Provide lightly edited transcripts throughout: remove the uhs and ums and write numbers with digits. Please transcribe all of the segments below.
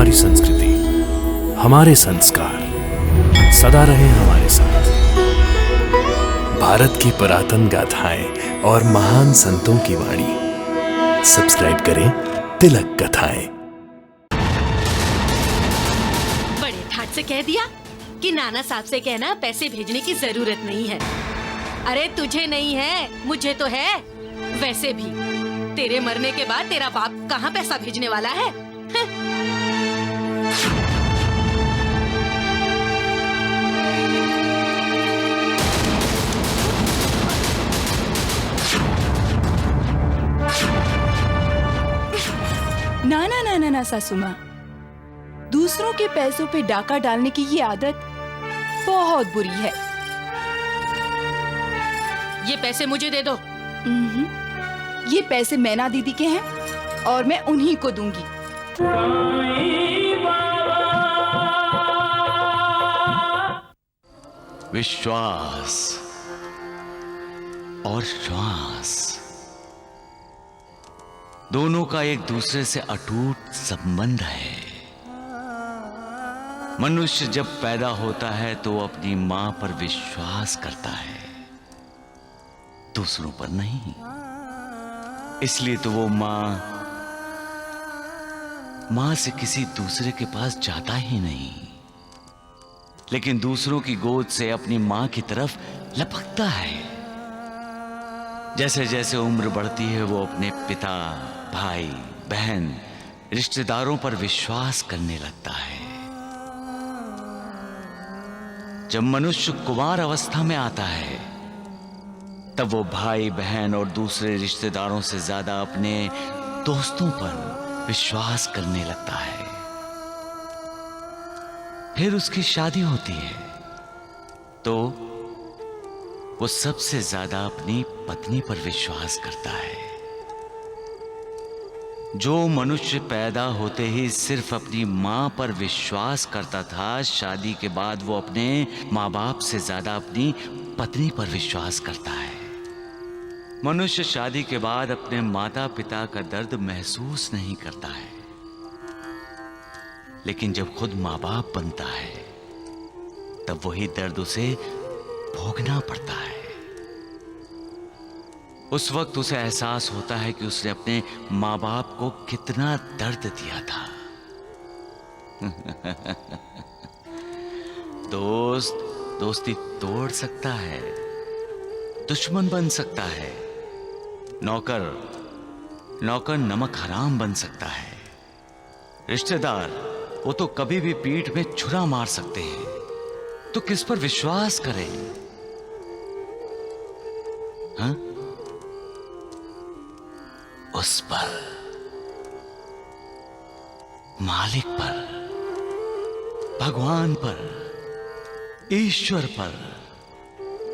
हमारी संस्कृति, हमारे संस्कार सदा रहे हमारे साथ। भारत की पुरातन गाथाएं और महान संतों की वाणी। सब्सक्राइब करें तिलक कथाएं। बड़े ठाट से कह दिया कि नाना साहब से कहना पैसे भेजने की जरूरत नहीं है। अरे तुझे नहीं है, मुझे तो है। वैसे भी तेरे मरने के बाद तेरा बाप कहाँ पैसा भेजने वाला है? ना ना ना ना ना सासू माँ, दूसरों के पैसों पे डाका डालने की ये आदत बहुत बुरी है। ये पैसे मुझे दे दो। ये पैसे मैना दीदी के हैं और मैं उन्हीं को दूंगी। विश्वास और श्वास दोनों का एक दूसरे से अटूट संबंध है। मनुष्य जब पैदा होता है तो अपनी मां पर विश्वास करता है, दूसरों पर नहीं। इसलिए तो वो मां से किसी दूसरे के पास जाता ही नहीं, लेकिन दूसरों की गोद से अपनी मां की तरफ लपकता है। जैसे जैसे उम्र बढ़ती है वो अपने पिता, भाई, बहन, रिश्तेदारों पर विश्वास करने लगता है। जब मनुष्य कुमार अवस्था में आता है तब वो भाई, बहन और दूसरे रिश्तेदारों से ज्यादा अपने दोस्तों पर विश्वास करने लगता है। फिर उसकी शादी होती है तो वो सबसे ज्यादा अपनी पत्नी पर विश्वास करता है। जो मनुष्य पैदा होते ही सिर्फ अपनी मां पर विश्वास करता था, शादी के बाद वो अपने मां बाप से ज्यादा अपनी पत्नी पर विश्वास करता है। मनुष्य शादी के बाद अपने माता पिता का दर्द महसूस नहीं करता है, लेकिन जब खुद मां बाप बनता है तब वही दर्द उसे भोगना पड़ता है। उस वक्त उसे एहसास होता है कि उसने अपने मां बाप को कितना दर्द दिया था। दोस्त दोस्ती तोड़ सकता है, दुश्मन बन सकता है, नौकर नमक हराम बन सकता है, रिश्तेदार वो तो कभी भी पीठ में छुरा मार सकते हैं। तो किस पर विश्वास करें? हाँ? उस पर, मालिक पर, भगवान पर, ईश्वर पर।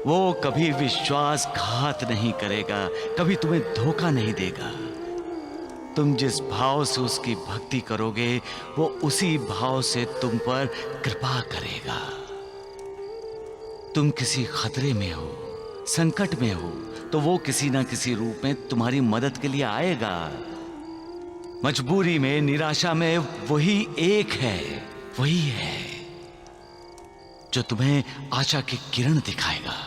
वो कभी विश्वासघात नहीं करेगा, कभी तुम्हें धोखा नहीं देगा। तुम जिस भाव से उसकी भक्ति करोगे वो उसी भाव से तुम पर कृपा करेगा। तुम किसी खतरे में हो, संकट में हो तो वो किसी ना किसी रूप में तुम्हारी मदद के लिए आएगा। मजबूरी में, निराशा में वही एक है, वही है जो तुम्हें आशा की किरण दिखाएगा।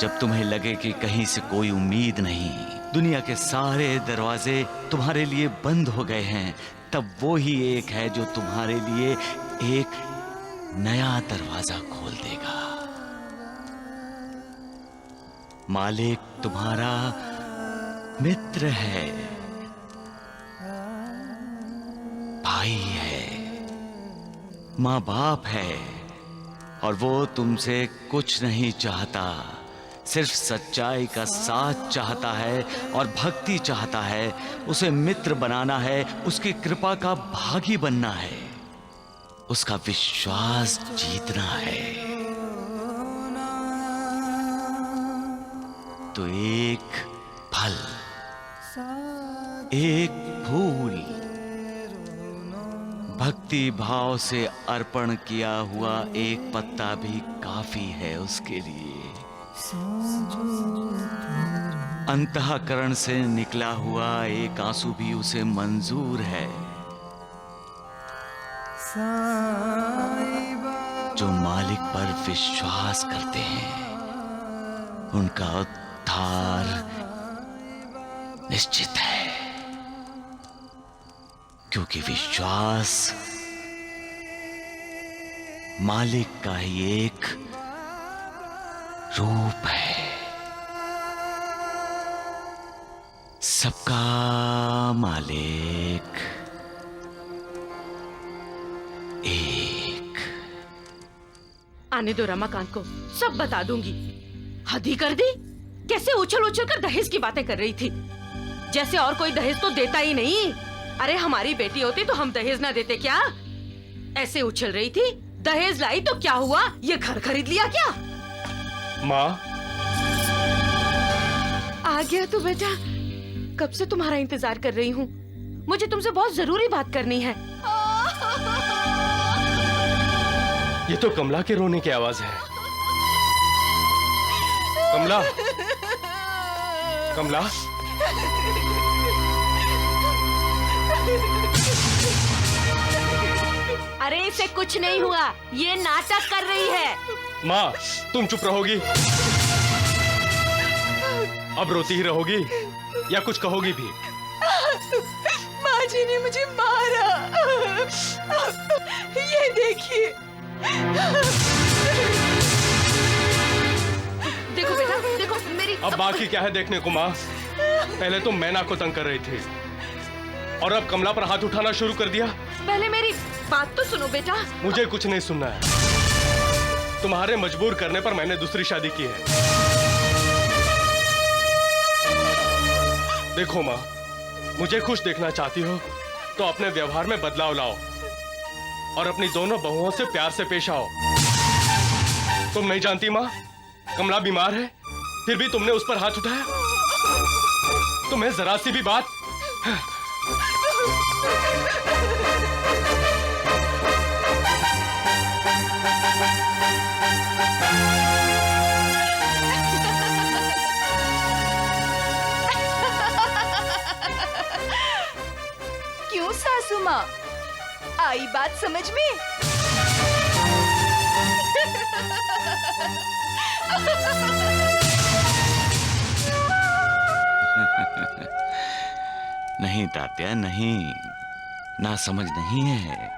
जब तुम्हें लगे कि कहीं से कोई उम्मीद नहीं, दुनिया के सारे दरवाजे तुम्हारे लिए बंद हो गए हैं, तब वो ही एक है जो तुम्हारे लिए एक नया दरवाजा खोल देगा। मालिक तुम्हारा मित्र है, भाई है, मां बाप है, और वो तुमसे कुछ नहीं चाहता, सिर्फ सच्चाई का साथ चाहता है और भक्ति चाहता है। उसे मित्र बनाना है, उसकी कृपा का भागी बनना है, उसका विश्वास जीतना है। तो एक फल, एक फूल, भक्ति भाव से अर्पण किया हुआ एक पत्ता भी काफी है उसके लिए। अंतःकरण से निकला हुआ एक आंसू भी उसे मंजूर है। जो मालिक पर विश्वास करते हैं उनका उद्धार निश्चित है, क्योंकि विश्वास मालिक का ही एक रूप है। सबका मालिक एक। आने दो रमाकांत को, सब बता दूंगी। हद ही कर दी, कैसे उछल उछल कर दहेज की बातें कर रही थी, जैसे और कोई दहेज तो देता ही नहीं। अरे हमारी बेटी होती तो हम दहेज ना देते क्या? ऐसे उछल रही थी, दहेज लाई तो क्या हुआ, ये घर खरीद लिया क्या? माँ, आ गया तू बेटा, कब से तुम्हारा इंतजार कर रही हूँ। मुझे तुमसे बहुत जरूरी बात करनी है। ये तो कमला के रोने की आवाज है। कमला, कमला, अरे इसे कुछ नहीं हुआ, ये नाटक कर रही है। माँ तुम चुप रहोगी? अब रोती ही रहोगी या कुछ कहोगी भी? माँ जी ने मुझे मारा, ये देखिए। देखो बेटा, देखो मेरी। अब बाकी क्या है देखने को माँ? पहले तो मैना को तंग कर रही थी और अब कमला पर हाथ उठाना शुरू कर दिया। पहले मेरी बात तो सुनो बेटा। मुझे कुछ नहीं सुनना है। तुम्हारे मजबूर करने पर मैंने दूसरी शादी की है। देखो माँ, मुझे खुश देखना चाहती हो तो अपने व्यवहार में बदलाव लाओ और अपनी दोनों बहुओं से प्यार से पेश आओ। तुम नहीं जानती माँ, कमला बीमार है, फिर भी तुमने उस पर हाथ उठाया। तुम्हें जरा सी भी बात। क्यों सासू माँ, आई बात समझ में? नहीं तात्या, नहीं, ना समझ नहीं है।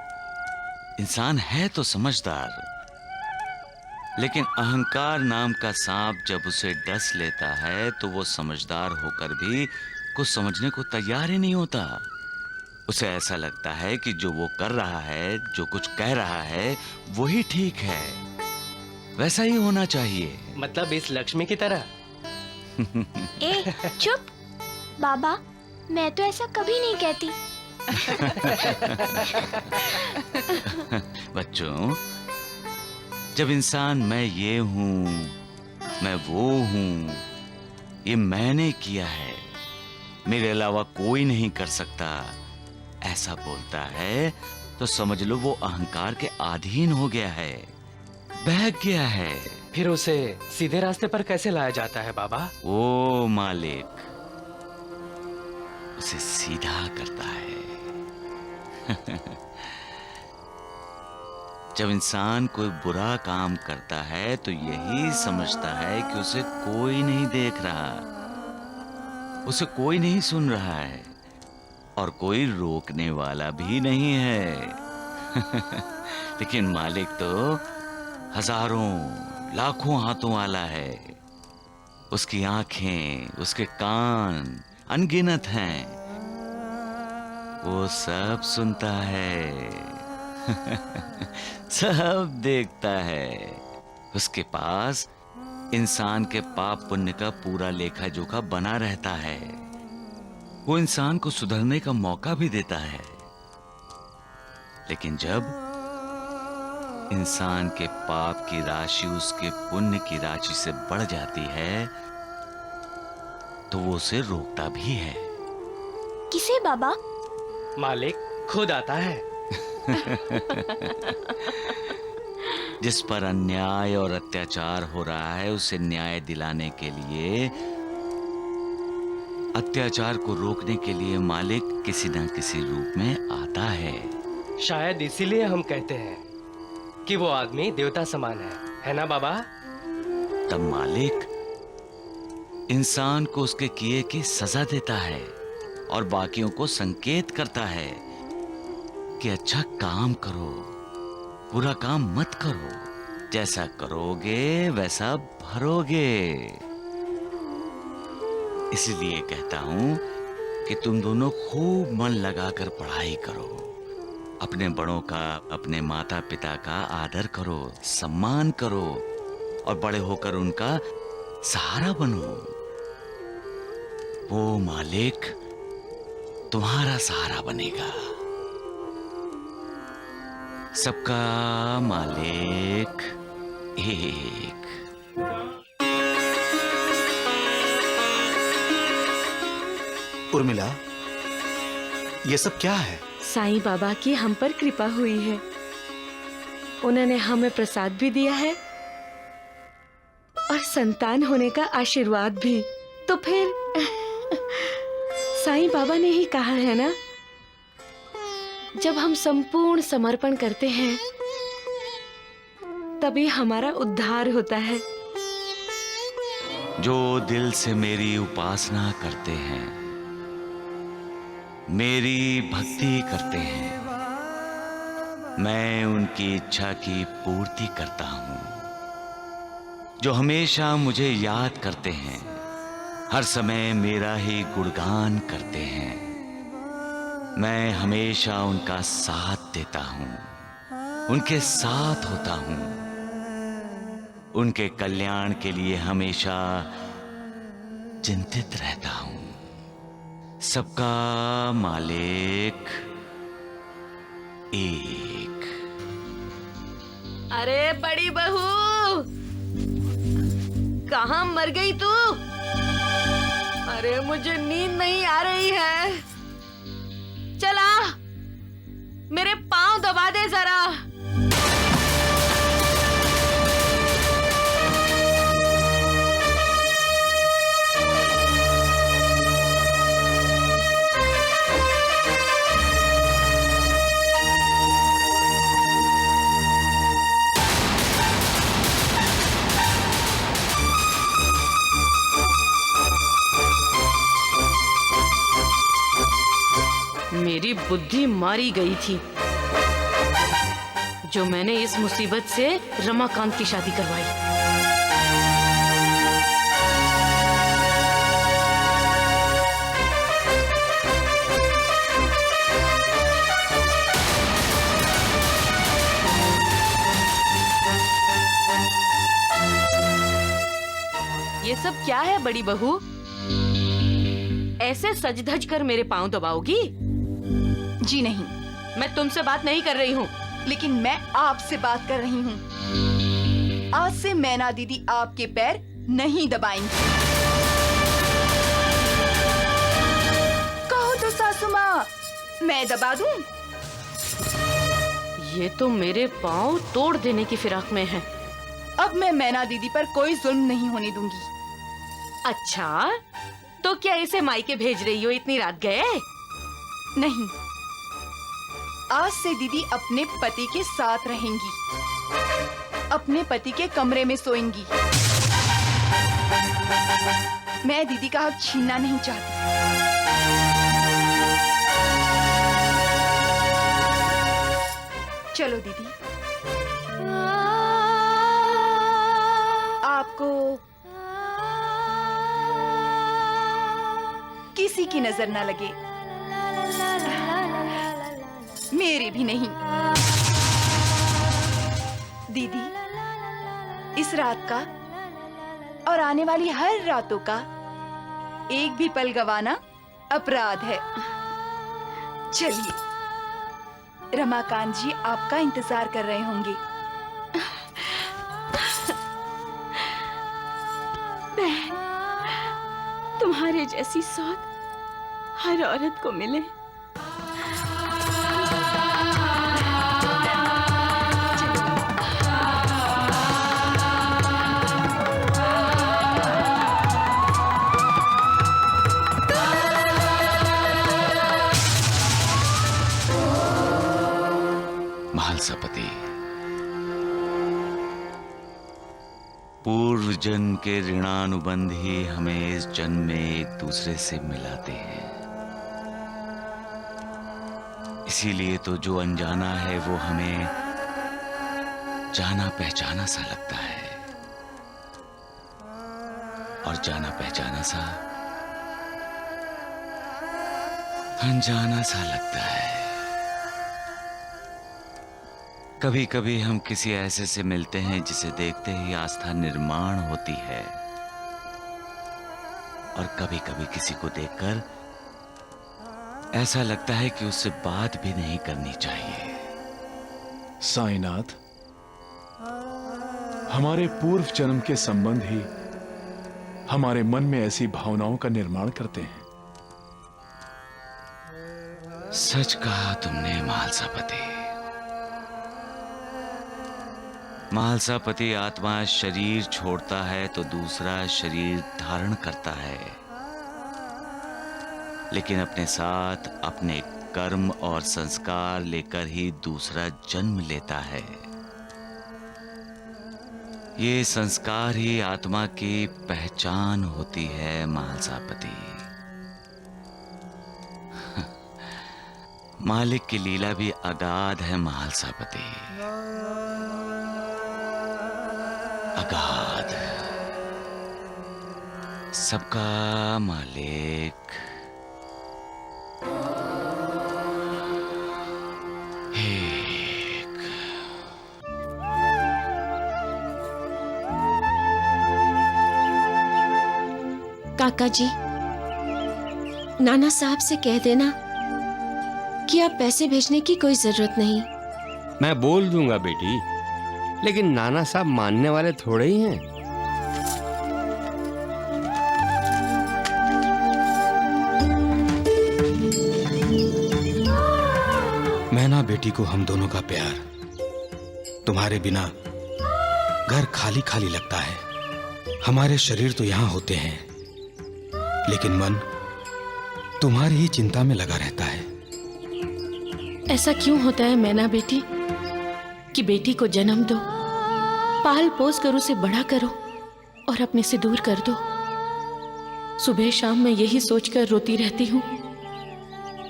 इंसान है तो समझदार, लेकिन अहंकार नाम का सांप जब उसे डस लेता है तो वो समझदार होकर भी कुछ समझने को तैयार ही नहीं होता। उसे ऐसा लगता है कि जो वो कर रहा है, जो कुछ कह रहा है, वही ठीक है, वैसा ही होना चाहिए। मतलब इस लक्ष्मी की तरह। ए, चुप बाबा, मैं तो ऐसा कभी नहीं कहती। बच्चों, जब इंसान मैं ये हूं, मैं वो हूं, ये मैंने किया है, मेरे अलावा कोई नहीं कर सकता, ऐसा बोलता है तो समझ लो वो अहंकार के अधीन हो गया है, बहक गया है। फिर उसे सीधे रास्ते पर कैसे लाया जाता है बाबा? ओ मालिक उसे सीधा करता है। जब इंसान कोई बुरा काम करता है तो यही समझता है कि उसे कोई नहीं देख रहा, उसे कोई नहीं सुन रहा है और कोई रोकने वाला भी नहीं है। लेकिन मालिक तो हजारों लाखों हाथों वाला है। उसकी आंखें, उसके कान अनगिनत हैं, वो सब सुनता है। सब देखता है। उसके पास इंसान के पाप पुण्य का पूरा लेखा जोखा बना रहता है। वो इंसान को सुधरने का मौका भी देता है। लेकिन जब इंसान के पाप की राशि उसके पुण्य की राशि से बढ़ जाती है तो वो उसे रोकता भी है। किसे बाबा? मालिक खुद आता है। जिस पर अन्याय और अत्याचार हो रहा है उसे न्याय दिलाने के लिए, अत्याचार को रोकने के लिए मालिक किसी न किसी रूप में आता है। शायद इसीलिए हम कहते हैं कि वो आदमी देवता समान है ना बाबा? तब मालिक इंसान को उसके किए की सजा देता है और बाकियों को संकेत करता है कि अच्छा काम करो, बुरा काम मत करो, जैसा करोगे वैसा भरोगे। इसलिए कहता हूं कि तुम दोनों खूब मन लगाकर पढ़ाई करो, अपने बड़ों का, अपने माता पिता का आदर करो, सम्मान करो और बड़े होकर उनका सहारा बनो। वो मालिक तुम्हारा सहारा बनेगा। सबका मालिक एक। उर्मिला, ये सब क्या है? साईं बाबा की हम पर कृपा हुई है। उन्होंने हमें प्रसाद भी दिया है और संतान होने का आशीर्वाद भी। तो फिर साईं बाबा ने ही कहा है ना, जब हम संपूर्ण समर्पण करते हैं तभी हमारा उद्धार होता है। जो दिल से मेरी उपासना करते हैं, मेरी भक्ति करते हैं, मैं उनकी इच्छा की पूर्ति करता हूं। जो हमेशा मुझे याद करते हैं, हर समय मेरा ही गुणगान करते हैं, मैं हमेशा उनका साथ देता हूं, उनके साथ होता हूं, उनके कल्याण के लिए हमेशा चिंतित रहता हूं। सबका मालिक एक। अरे बड़ी बहू, कहाँ मर गई तू? अरे मुझे नींद नहीं आ रही है। चला, मेरे पांव दबा दे जरा। मेरी बुद्धि मारी गई थी जो मैंने इस मुसीबत से रमाकांत की शादी करवाई। ये सब क्या है बड़ी बहू? ऐसे सज धज कर मेरे पांव दबाओगी? जी नहीं, मैं तुमसे बात नहीं कर रही हूँ। लेकिन मैं आपसे बात कर रही हूँ। आज से मैना दीदी आपके पैर नहीं दबाएंगी। कहो तो सासू माँ, मैं दबा दूं? ये तो मेरे पांव तोड़ देने की फिराक में है। अब मैं मैना दीदी पर कोई जुल्म नहीं होने दूंगी। अच्छा, तो क्या इसे मायके भेज रही हो इतनी रात गए? नहीं, आज से दीदी अपने पति के साथ रहेंगी, अपने पति के कमरे में सोएंगी। मैं दीदी का हक छीनना नहीं चाहती। चलो दीदी, आपको किसी की नजर ना लगे, मेरी भी नहीं। दीदी, इस रात का और आने वाली हर रातों का एक भी पल गवाना अपराध है। चलिए, रमाकांत जी आपका इंतजार कर रहे होंगे। तुम्हारे जैसी सौत हर औरत को मिले। महालसापति, पूर्व जन्म के ऋणानुबंध ही हमें इस जन्म में एक दूसरे से मिलाते हैं। इसीलिए तो जो अनजाना है वो हमें जाना पहचाना सा लगता है, और जाना पहचाना सा अनजाना सा लगता है। कभी कभी हम किसी ऐसे से मिलते हैं जिसे देखते ही आस्था निर्माण होती है, और कभी कभी किसी को देखकर ऐसा लगता है कि उससे बात भी नहीं करनी चाहिए। साईनाथ, हमारे पूर्व जन्म के संबंध ही हमारे मन में ऐसी भावनाओं का निर्माण करते हैं। सच कहा तुमने महालसापति। महालसापति, आत्मा शरीर छोड़ता है तो दूसरा शरीर धारण करता है, लेकिन अपने साथ अपने कर्म और संस्कार लेकर ही दूसरा जन्म लेता है। ये संस्कार ही आत्मा की पहचान होती है महालसापति। मालिक की लीला भी अगाध है महालसापति, अगाध। सबका मालिक एक। काका जी, नाना साहब से कह देना कि आप पैसे भेजने की कोई जरूरत नहीं। मैं बोल दूंगा बेटी, लेकिन नाना साहब मानने वाले थोड़े ही हैं। मैना बेटी को हम दोनों का प्यार, तुम्हारे बिना घर खाली खाली लगता है। हमारे शरीर तो यहां होते हैं, लेकिन मन तुम्हारी ही चिंता में लगा रहता है। ऐसा क्यों होता है मैना बेटी कि बेटी को जन्म दो, पाल पोस कर उसे बड़ा करो और अपने से दूर कर दो। सुबह शाम मैं यही सोचकर रोती रहती हूँ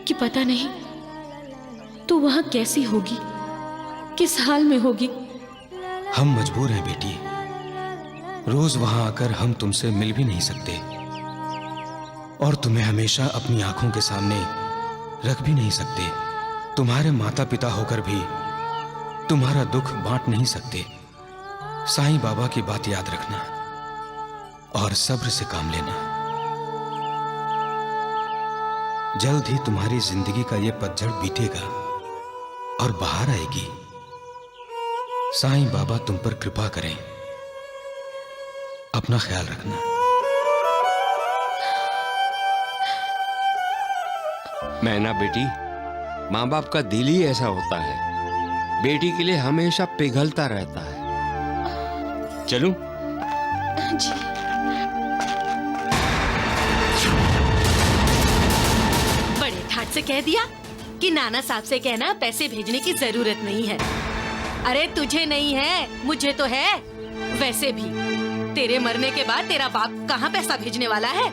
कि पता नहीं तू वहां कैसी होगी, किस हाल में होगी। हम मजबूर हैं बेटी, रोज वहां आकर हम तुमसे मिल भी नहीं सकते, और तुम्हें हमेशा अपनी आंखों के सामने रख भी नहीं सकते। तुम्हारे माता पिता होकर भी तुम्हारा दुख बांट नहीं सकते। साईं बाबा की बात याद रखना और सब्र से काम लेना। जल्द ही तुम्हारी जिंदगी का ये पतझड़ बीतेगा और बाहर आएगी। साईं बाबा तुम पर कृपा करें। अपना ख्याल रखना। मैना बेटी, माँ बाप का दिल ही ऐसा होता है, बेटी के लिए हमेशा पिघलता रहता है। चलूं? जी। बड़े ठाट से कह दिया कि नाना साहब से कहना पैसे भेजने की जरूरत नहीं है। अरे तुझे नहीं है, मुझे तो है। वैसे भी तेरे मरने के बाद तेरा बाप कहाँ पैसा भेजने वाला है?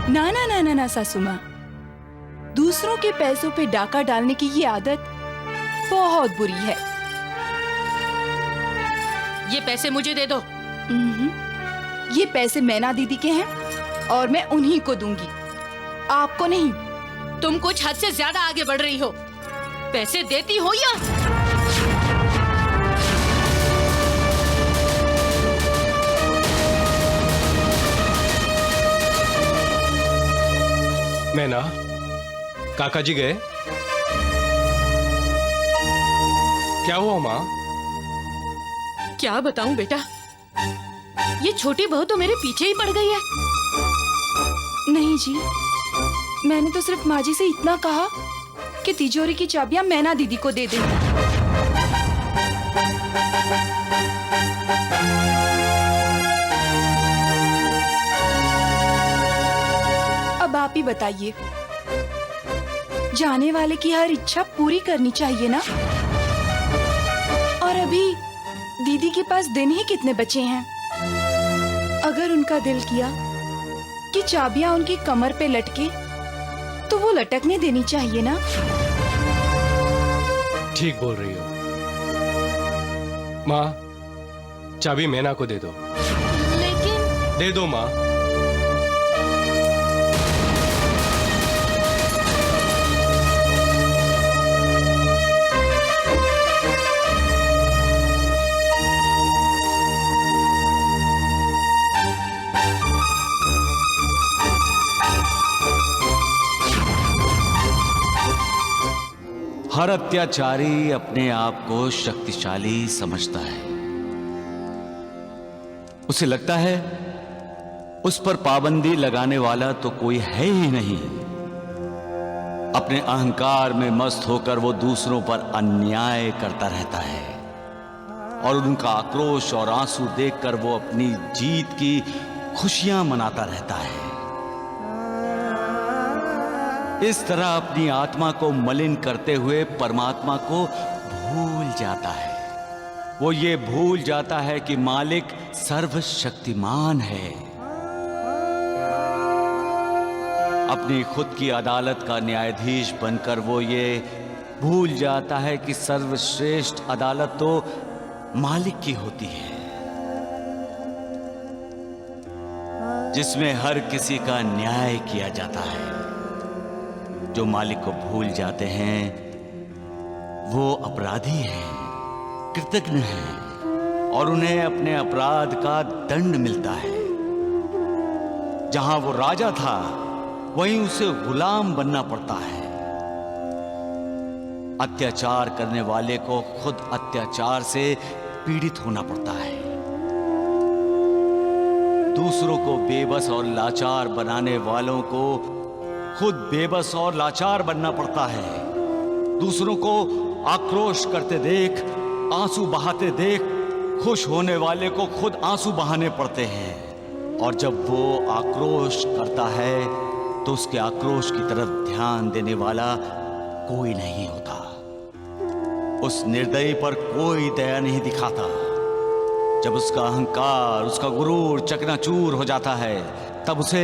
ना ना ना ना ना सासू माँ, दूसरों के पैसों पे डाका डालने की ये आदत बहुत बुरी है। ये पैसे मुझे दे दो। ये पैसे मैना दीदी के हैं और मैं उन्हीं को दूंगी, आपको नहीं। तुम कुछ हद से ज्यादा आगे बढ़ रही हो। पैसे देती हो या मैना, काका जी गए? क्या हुआ माँ? क्या बताऊं बेटा, ये छोटी बहू तो मेरे पीछे ही पड़ गई है। नहीं जी, मैंने तो सिर्फ माँ जी से इतना कहा कि तिजोरी की चाबियां मैना दीदी को दे दें। अब आप ही बताइए, जाने वाले की हर इच्छा पूरी करनी चाहिए ना? और अभी दीदी के पास दिन ही कितने बचे हैं? अगर उनका दिल किया कि चाबियां उनकी कमर पे लटके, तो वो लटकने देनी चाहिए ना? ठीक बोल रही हो माँ। चाबी मैना को दे दो। लेकिन दे दो माँ। हर अत्याचारी अपने आप को शक्तिशाली समझता है। उसे लगता है उस पर पाबंदी लगाने वाला तो कोई है ही नहीं। अपने अहंकार में मस्त होकर वो दूसरों पर अन्याय करता रहता है और उनका आक्रोश और आंसू देखकर वो अपनी जीत की खुशियां मनाता रहता है। इस तरह अपनी आत्मा को मलिन करते हुए परमात्मा को भूल जाता है। वो ये भूल जाता है कि मालिक सर्वशक्तिमान है। अपनी खुद की अदालत का न्यायाधीश बनकर वो ये भूल जाता है कि सर्वश्रेष्ठ अदालत तो मालिक की होती है, जिसमें हर किसी का न्याय किया जाता है। जो मालिक को भूल जाते हैं वो अपराधी हैं, कृतज्ञ हैं और उन्हें अपने अपराध का दंड मिलता है। जहां वो राजा था वहीं उसे गुलाम बनना पड़ता है। अत्याचार करने वाले को खुद अत्याचार से पीड़ित होना पड़ता है। दूसरों को बेबस और लाचार बनाने वालों को खुद बेबस और लाचार बनना पड़ता है। दूसरों को आक्रोश करते देख, आंसू बहाते देख, खुश होने वाले को खुद आंसू बहाने पड़ते हैं। और जब वो आक्रोश करता है तो उसके आक्रोश की तरफ ध्यान देने वाला कोई नहीं होता। उस निर्दयी पर कोई दया नहीं दिखाता। जब उसका अहंकार, उसका गुरूर चकनाचूर हो जाता है, तब उसे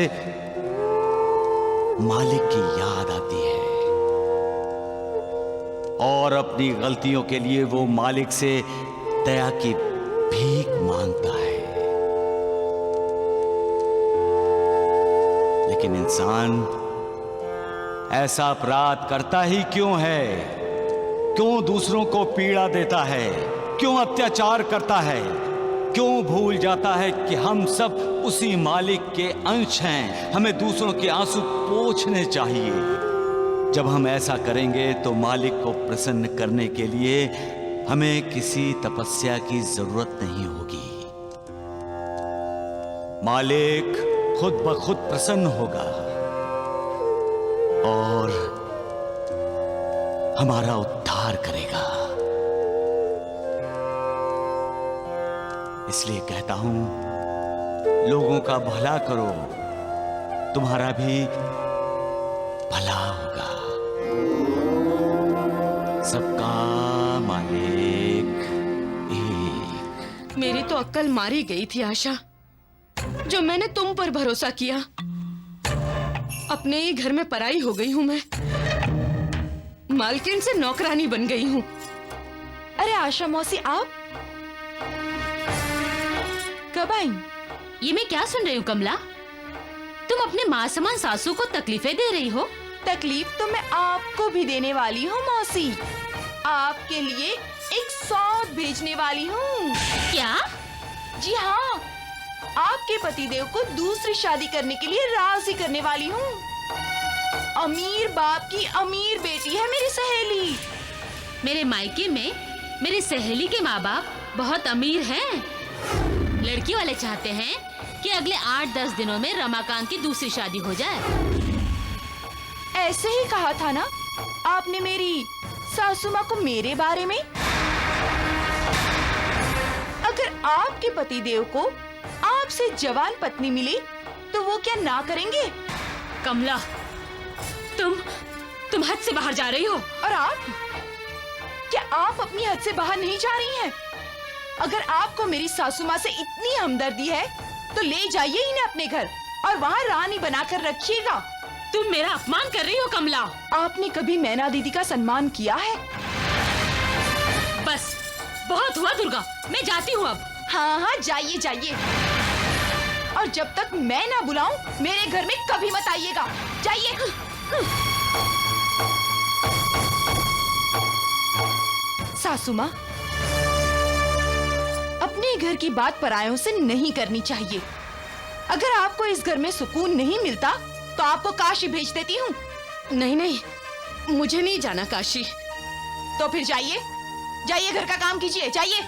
मालिक की याद आती है और अपनी गलतियों के लिए वो मालिक से दया की भीख मांगता है। लेकिन इंसान ऐसा अपराध करता ही क्यों है? क्यों दूसरों को पीड़ा देता है? क्यों अत्याचार करता है? क्यों भूल जाता है कि हम सब उसी मालिक के अंश हैं? हमें दूसरों के आंसू पोंछने चाहिए। जब हम ऐसा करेंगे तो मालिक को प्रसन्न करने के लिए हमें किसी तपस्या की जरूरत नहीं होगी। मालिक खुद ब खुद प्रसन्न होगा और हमारा उद्धार करेगा। इसलिए कहता हूं, लोगों का भला करो, तुम्हारा भी भला होगा। सबका मालिक एक। मेरी तो अक्ल मारी गई थी आशा, जो मैंने तुम पर भरोसा किया। अपने ही घर में पराई हो गई हूं मैं। मालकिन से नौकरानी बन गई हूं। अरे आशा मौसी, आप कब आई? ये मैं क्या सुन रही हूँ कमला? तुम अपने माँ समान सासू को तकलीफें दे रही हो। तकलीफ तो मैं आपको भी देने वाली हूँ मौसी। आपके लिए एक सौंद भेजने वाली हूँ। क्या? जी हाँ, आपके पतिदेव को दूसरी शादी करने के लिए राजी करने वाली हूँ। अमीर बाप की अमीर बेटी है मेरी सहेली। मेरे मायके में मेरी सहेली के माँ बाप बहुत अमीर हैं। लड़की वाले चाहते हैं कि अगले 8-10 दिनों में रमाकांत की दूसरी शादी हो जाए। ऐसे ही कहा था ना आपने मेरी सासू माँ को मेरे बारे में? अगर आपके पतिदेव को आपसे जवान पत्नी मिली तो वो क्या ना करेंगे? कमला, तुम हद से बाहर जा रही हो। और आप, क्या आप अपनी हद से बाहर नहीं जा रही हैं? अगर आपको मेरी सासू माँ से इतनी हमदर्दी है तो ले जाइए इन्हें अपने घर और वहाँ रानी बनाकर रखिएगा। तुम मेरा अपमान कर रही हो कमला। आपने कभी मैना दीदी का सम्मान किया है? बस बहुत हुआ दुर्गा, मैं जाती हूँ अब। हाँ हाँ, जाइए जाइए। और जब तक मैं ना बुलाऊं मेरे घर में कभी मत आइएगा। जाइए। सासू माँ, अपने घर की बात परायों से नहीं करनी चाहिए। अगर आपको इस घर में सुकून नहीं मिलता तो आपको काशी भेज देती हूँ। नहीं नहीं, मुझे नहीं जाना काशी। तो फिर जाइए, जाइए घर का काम कीजिए, जाइए।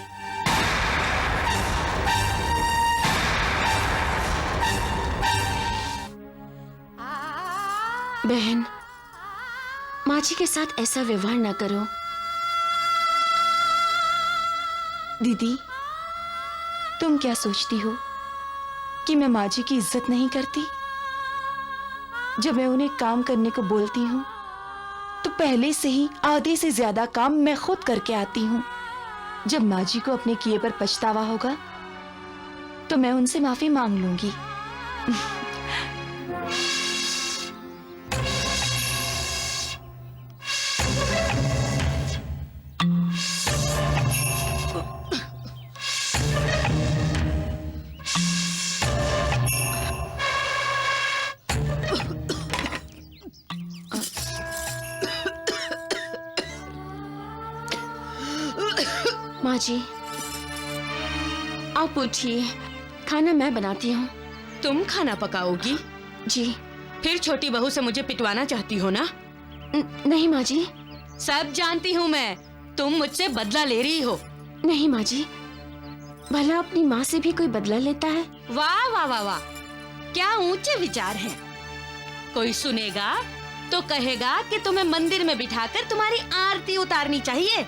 बहन, माँ जी के साथ ऐसा व्यवहार ना करो। दीदी, तुम क्या सोचती हो कि मैं माँ जी की इज्जत नहीं करती? जब मैं उन्हें काम करने को बोलती हूँ तो पहले से ही आधे से ज्यादा काम मैं खुद करके आती हूँ। जब माँ जी को अपने किए पर पछतावा होगा तो मैं उनसे माफी मांग लूंगी। माँ जी, आप उठिए, खाना मैं बनाती हूँ। तुम खाना पकाओगी? जी। फिर छोटी बहू से मुझे पिटवाना चाहती हो ना? नहीं माँ जी। सब जानती हूँ मैं, तुम मुझसे बदला ले रही हो। नहीं माँ जी, भला अपनी माँ से भी कोई बदला लेता है? वाह वाह वाह वाह, क्या ऊंचे विचार हैं। कोई सुनेगा तो कहेगा कि तुम्हें मंदिर में बिठाकर तुम्हारी आरती उतारनी चाहिए।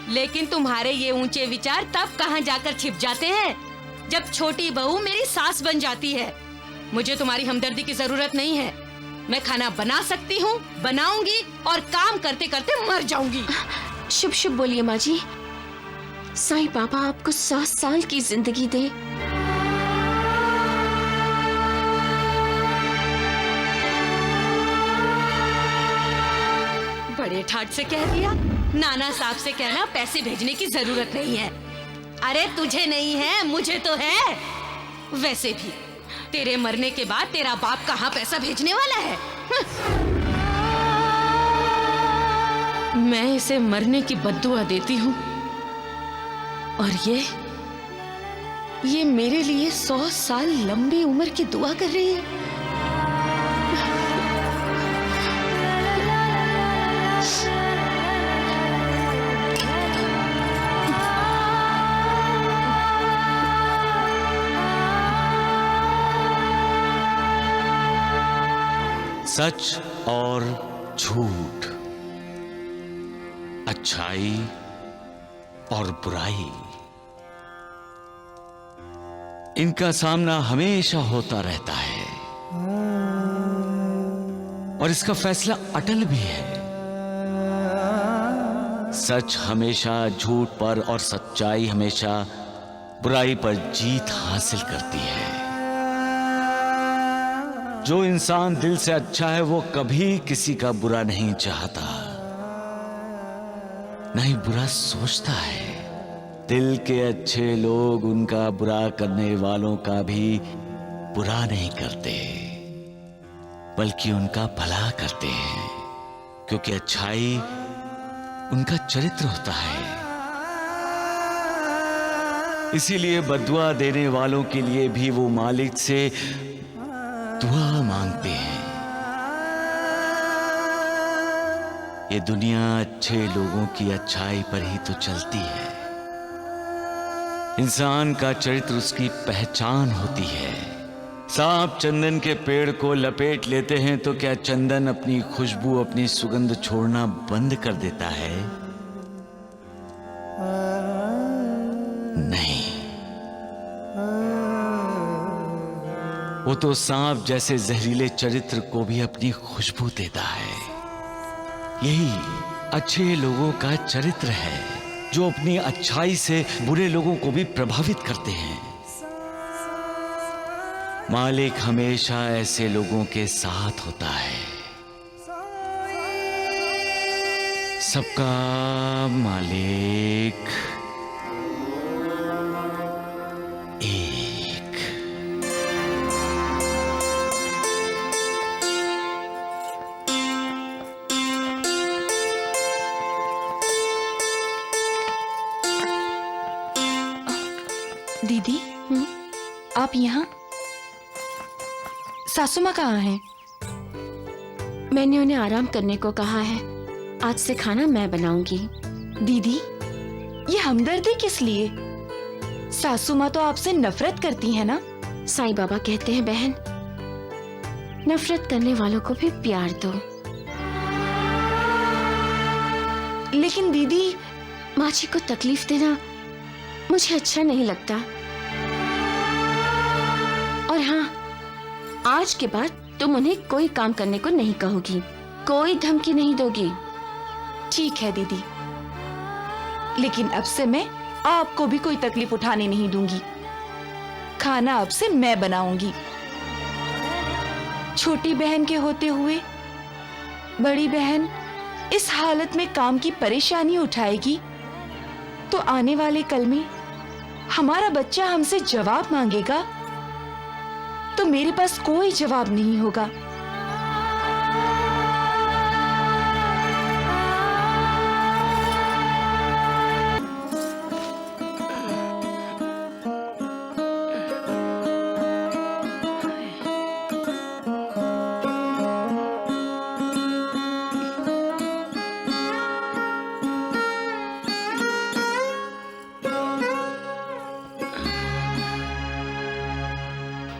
लेकिन तुम्हारे ये ऊंचे विचार तब कहाँ जाकर छिप जाते हैं जब छोटी बहू मेरी सास बन जाती है। मुझे तुम्हारी हमदर्दी की जरूरत नहीं है। मैं खाना बना सकती हूँ, बनाऊंगी और काम करते करते मर जाऊंगी। शुभ शुभ बोलिए माँ जी। साईं बाबा आपको 100 साल की जिंदगी दे। बड़े ठाट से कह दिया। नाना साहब से कहना पैसे भेजने की जरूरत नहीं है। अरे तुझे नहीं है, मुझे तो है। वैसे भी तेरे मरने के बाद तेरा बाप कहाँ पैसा भेजने वाला है? मैं इसे मरने की बद्दुआ देती हूँ और ये मेरे लिए 100 साल लंबी उम्र की दुआ कर रही है। सच और झूठ, अच्छाई और बुराई, इनका सामना हमेशा होता रहता है और इसका फैसला अटल भी है। सच हमेशा झूठ पर और सच्चाई हमेशा बुराई पर जीत हासिल करती है। जो इंसान दिल से अच्छा है वो कभी किसी का बुरा नहीं चाहता, नहीं बुरा सोचता है। दिल के अच्छे लोग उनका बुरा करने वालों का भी बुरा नहीं करते, बल्कि उनका भला करते हैं, क्योंकि अच्छाई उनका चरित्र होता है। इसीलिए बद्दुआ देने वालों के लिए भी वो मालिक से दुआ मांगते हैं। ये दुनिया अच्छे लोगों की अच्छाई पर ही तो चलती है। इंसान का चरित्र उसकी पहचान होती है। सांप चंदन के पेड़ को लपेट लेते हैं तो क्या चंदन अपनी खुशबू, अपनी सुगंध छोड़ना बंद कर देता है? नहीं, वो तो सांप जैसे जहरीले चरित्र को भी अपनी खुशबू देता है। यही अच्छे लोगों का चरित्र है, जो अपनी अच्छाई से बुरे लोगों को भी प्रभावित करते हैं। मालिक हमेशा ऐसे लोगों के साथ होता है। सबका मालिक एक। दीदी, आप यहाँ? सासू माँ कहाँ हैं? मैंने उन्हें आराम करने को कहा है। आज से खाना मैं बनाऊंगी। दीदी, ये हमदर्दी किस लिए? सासू माँ तो आपसे नफरत करती है ना? साईं बाबा कहते हैं बहन, नफरत करने वालों को भी प्यार दो। लेकिन दीदी, माँ जी को तकलीफ देना मुझे अच्छा नहीं लगता। और हाँ, आज के बाद तुम उन्हें कोई काम करने को नहीं कहोगी, कोई धमकी नहीं दोगी। ठीक है दीदी, लेकिन अब से मैं आपको भी कोई तकलीफ उठाने नहीं दूंगी। खाना अब से मैं बनाऊंगी। छोटी बहन के होते हुए बड़ी बहन इस हालत में काम की परेशानी उठाएगी तो आने वाले कल में हमारा बच्चा हमसे जवाब मांगेगा तो मेरे पास कोई जवाब नहीं होगा।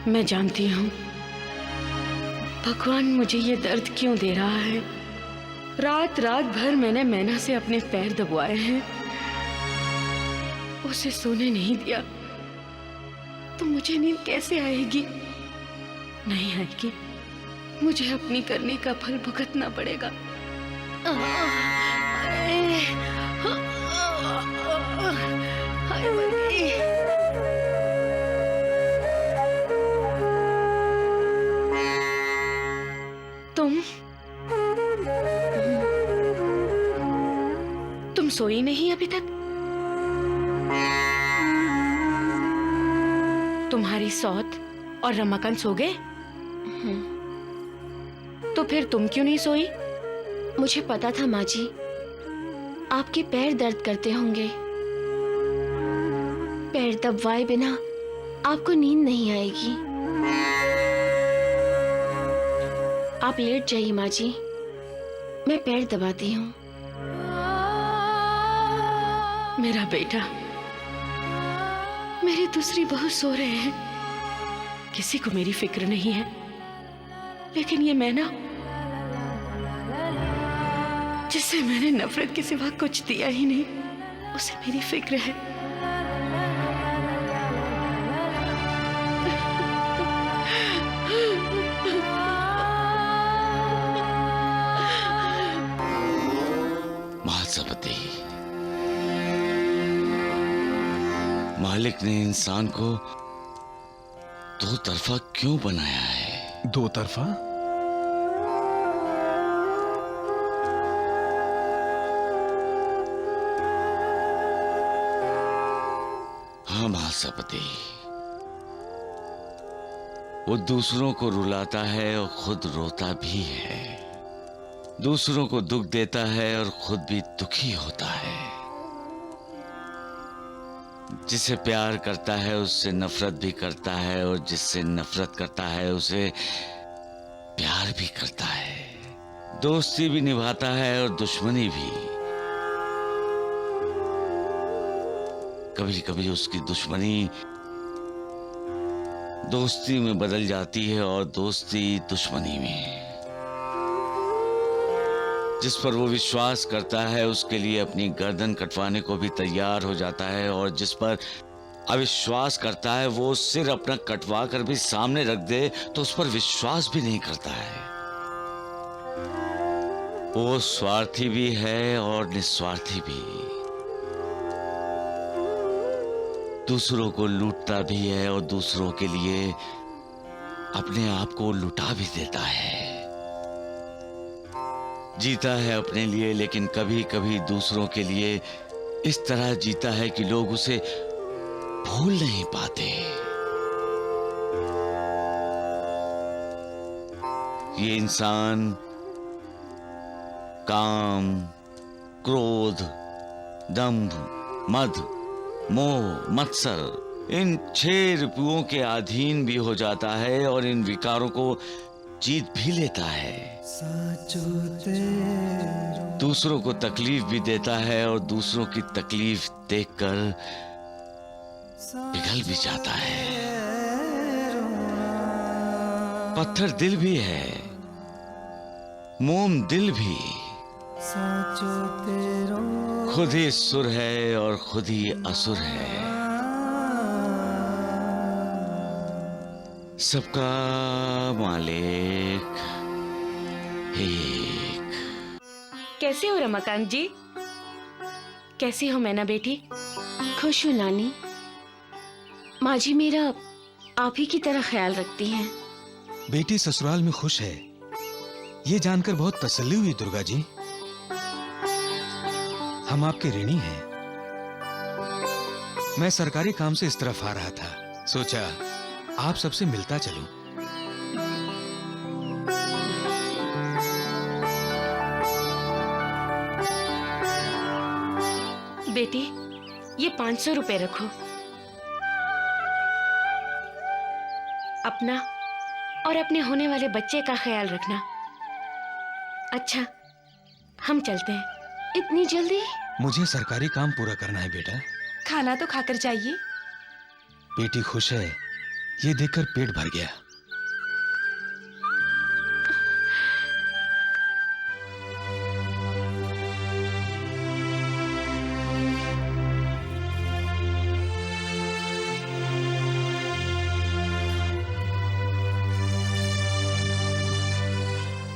मैं जानती हूँ भगवान मुझे ये दर्द क्यों दे रहा है। रात रात भर मैंने मैना से अपने पैर दबाए हैं, उसे सोने नहीं दिया, तो मुझे नींद कैसे आएगी? नहीं आएगी, मुझे अपनी करने का फल भुगतना पड़ेगा। तुम सोई नहीं अभी तक? तुम्हारी सौत और रमाकांत सो गए? तो फिर तुम क्यों नहीं सोई? मुझे पता था माँ जी, आपके पैर दर्द करते होंगे। पैर दबाए बिना आपको नींद नहीं आएगी। आप लेट जाइए माँ जी, मैं पैर दबाती हूँ। मेरा बेटा, मेरी दूसरी बहू सो रहे हैं, किसी को मेरी फिक्र नहीं है, लेकिन ये मैना, जिससे मैंने नफरत के सिवा कुछ दिया ही नहीं, उसे मेरी फिक्र है। महासपति, मालिक ने इंसान को दो तरफा क्यों बनाया है? दो तरफा? हाँ महासपति, वो दूसरों को रुलाता है और खुद रोता भी है, दूसरों को दुख देता है और खुद भी दुखी होता है। जिसे प्यार करता है उससे नफरत भी करता है, और जिससे नफरत करता है उसे प्यार भी करता है। दोस्ती भी निभाता है और दुश्मनी भी। कभी कभी उसकी दुश्मनी दोस्ती में बदल जाती है और दोस्ती दुश्मनी में। जिस पर वो विश्वास करता है उसके लिए अपनी गर्दन कटवाने को भी तैयार हो जाता है, और जिस पर अविश्वास करता है वो सिर अपना कटवा कर भी सामने रख दे तो उस पर विश्वास भी नहीं करता है। वो स्वार्थी भी है और निस्वार्थी भी, दूसरों को लूटता भी है और दूसरों के लिए अपने आप को लुटा भी देता है। जीता है अपने लिए, लेकिन कभी कभी दूसरों के लिए इस तरह जीता है कि लोग उसे भूल नहीं पाते। ये इंसान काम, क्रोध, दंभ, मद, मोह, मत्सर इन 6 रिपुओं के अधीन भी हो जाता है और इन विकारों को जीत भी लेता है। दूसरों को तकलीफ भी देता है और दूसरों की तकलीफ देखकर पिघल भी जाता है। पत्थर दिल भी है, मोम दिल भी, खुद ही सुर है और खुद ही असुर है। सबका मालिक एक। कैसे हो रमाकांत जी? कैसी हो मैना बेटी? खुश हूँ नानी। माँ जी मेरा आप ही की तरह ख्याल रखती हैं। बेटी ससुराल में खुश है, ये जानकर बहुत तसल्ली हुई दुर्गा जी। हम आपके ऋणी हैं। मैं सरकारी काम से इस तरफ आ रहा था, सोचा आप सबसे मिलता चलूं। बेटी, ये 500 रुपए रखो। अपना और अपने होने वाले बच्चे का ख्याल रखना। अच्छा, हम चलते हैं। इतनी जल्दी? मुझे सरकारी काम पूरा करना है बेटा। खाना तो खाकर जाइए। बेटी खुश है, ये देखकर पेट भर गया।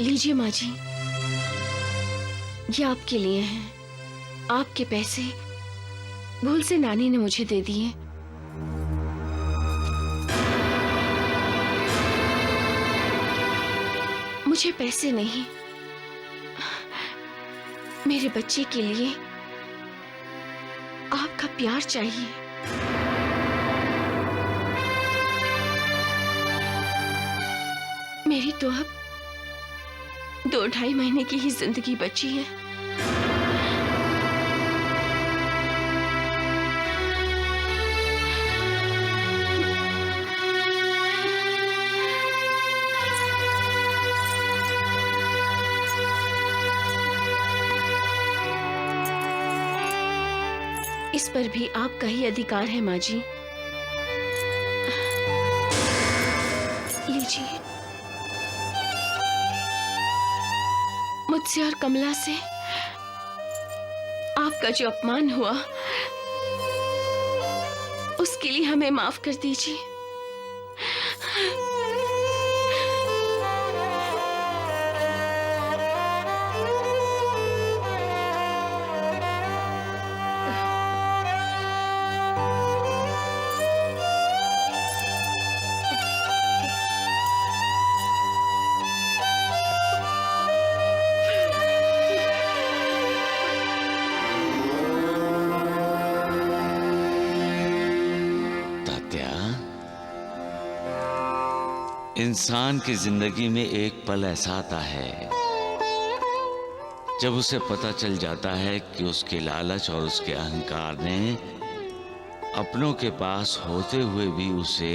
लीजिए माँ जी, ये आपके लिए हैं। आपके पैसे भूल से नानी ने मुझे दे दिए। मुझे पैसे नहीं, मेरे बच्चे के लिए आपका प्यार चाहिए। मेरी तो अब 2-2.5 महीने की ही जिंदगी बची है। इस पर भी आपका ही अधिकार है माँ जी। लीजिए। मुझसे और कमला से आपका जो अपमान हुआ उसके लिए हमें माफ कर दीजिए। इंसान की जिंदगी में एक पल ऐसा आता है जब उसे पता चल जाता है कि उसके लालच और उसके अहंकार ने अपनों के पास होते हुए भी उसे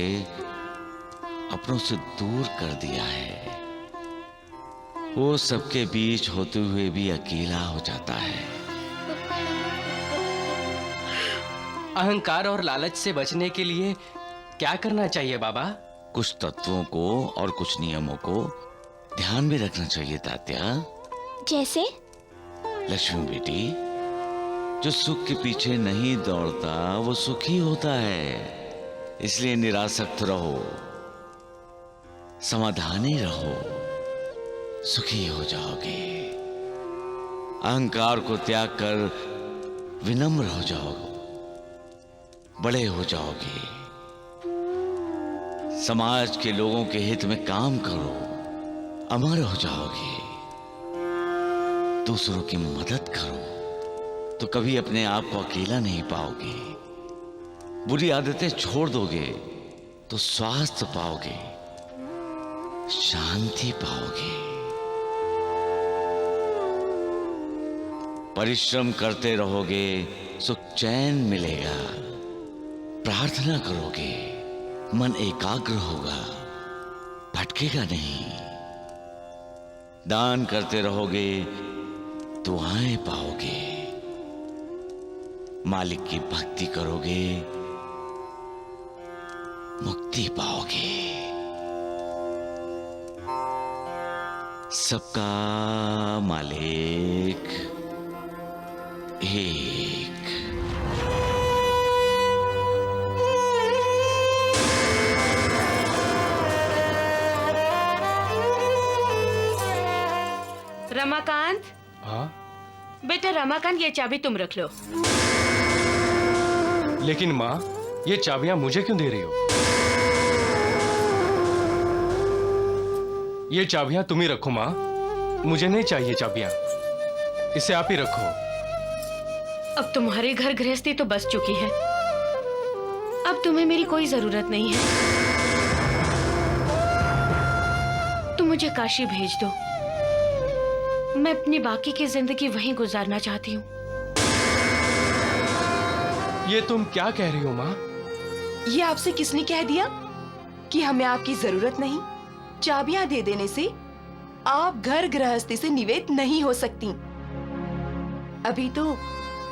अपनों से दूर कर दिया है। वो सबके बीच होते हुए भी अकेला हो जाता है। अहंकार और लालच से बचने के लिए क्या करना चाहिए बाबा? कुछ तत्वों को और कुछ नियमों को ध्यान में रखना चाहिए तात्या। जैसे? लक्ष्मी बेटी, जो सुख के पीछे नहीं दौड़ता वो सुखी होता है। इसलिए निरासक्त रहो, समाधानी रहो, सुखी हो जाओगे। अहंकार को त्याग कर विनम्र हो जाओ, बड़े हो जाओगे। समाज के लोगों के हित में काम करो, अमर हो जाओगे। दूसरों की मदद करो तो कभी अपने आप को अकेला नहीं पाओगे। बुरी आदतें छोड़ दोगे तो स्वास्थ्य पाओगे, शांति पाओगे। परिश्रम करते रहोगे, सुख चैन मिलेगा। प्रार्थना करोगे, मन एकाग्र होगा, भटकेगा नहीं। दान करते रहोगे, दुआएं पाओगे। मालिक की भक्ति करोगे, मुक्ति पाओगे। सबका मालिक एक। रमाकांत, हाँ? बेटा रमाकांत, ये चाबी तुम रख लो। लेकिन माँ, ये चाबियां मुझे क्यों दे रही हो? ये चाबियां तुम ही रखो माँ, मुझे नहीं चाहिए चाबियां। इसे आप ही रखो। अब तुम्हारे घर गृहस्थी तो बस चुकी है, अब तुम्हें मेरी कोई जरूरत नहीं है। तुम मुझे काशी भेज दो, मैं अपनी बाकी की जिंदगी वहीं गुजारना चाहती हूँ। ये तुम क्या कह रही हो माँ? ये आपसे किसने कह दिया कि हमें आपकी जरूरत नहीं? चाबियां दे देने से आप घर गृहस्थी से निवृत्त नहीं हो सकती। अभी तो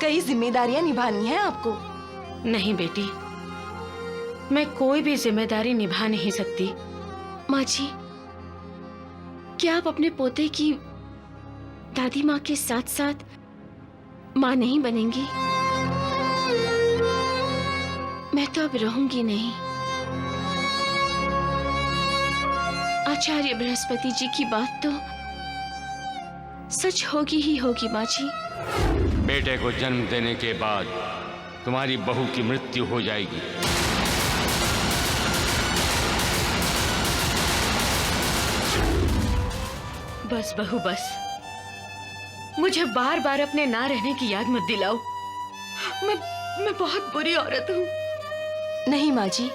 कई जिम्मेदारियां निभानी है आपको। नहीं बेटी, मैं कोई भी जिम्मेदारी निभा नहीं सकती। माँ जी, क्या आप अपने पोते की दादी माँ के साथ साथ माँ नहीं बनेंगी? मैं तो अब रहूंगी नहीं। आचार्य बृहस्पति जी की बात तो सच होगी ही होगी माँ जी। बेटे को जन्म देने के बाद तुम्हारी बहू की मृत्यु हो जाएगी। बस बहू बस, मुझे बार बार अपने ना रहने की याद मत दिलाओ। मैं बहुत बुरी औरत हूँ। नहीं माँ जी,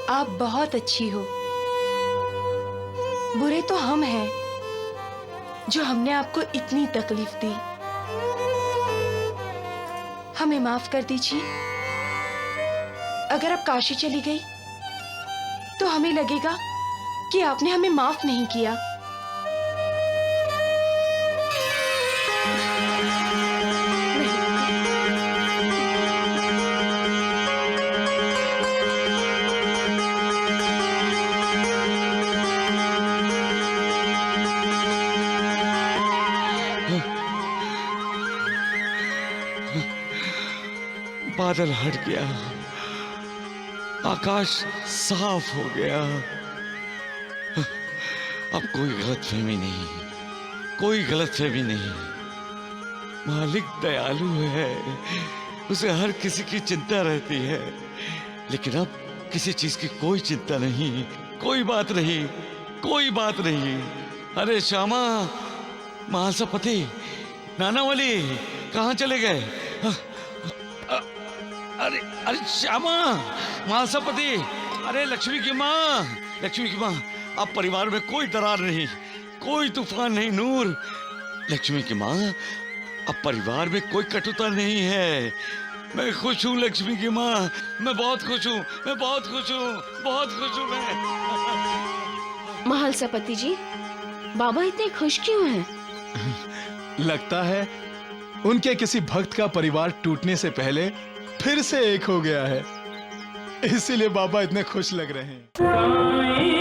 आप बहुत अच्छी हो। बुरे तो हम हैं जो हमने आपको इतनी तकलीफ दी। हमें माफ कर दीजिए। अगर आप काशी चली गई तो हमें लगेगा कि आपने हमें माफ नहीं किया। बादल हट गया, आकाश साफ हो गया। अब कोई गलतफहमी नहीं, कोई गलतफहमी नहीं। मालिक दयालु है, उसे हर किसी की चिंता रहती है। लेकिन अब किसी चीज की कोई चिंता नहीं, कोई बात नहीं, कोई बात नहीं। अरे श्यामा, महासपति, नानावली कहाँ चले गए? अरे अरे श्यामा, महासपति, अरे लक्ष्मी की माँ, लक्ष्मी की माँ, अब परिवार में कोई दरार नहीं, कोई तूफान नहीं। नूर, लक्ष्मी की माँ, अब परिवार में कोई कटुता नहीं है। मैं खुश हूँ लक्ष्मी की माँ, मैं बहुत खुश हूँ, मैं बहुत खुश हूँ, बहुत खुश हूँ मैं। महालसापति जी, बाबा इतने खुश क्यों हैं? लगता है उनके किसी भक्त का परिवार टूटने से पहले फिर से एक हो गया है, इसीलिए बाबा इतने खुश लग रहे हैं।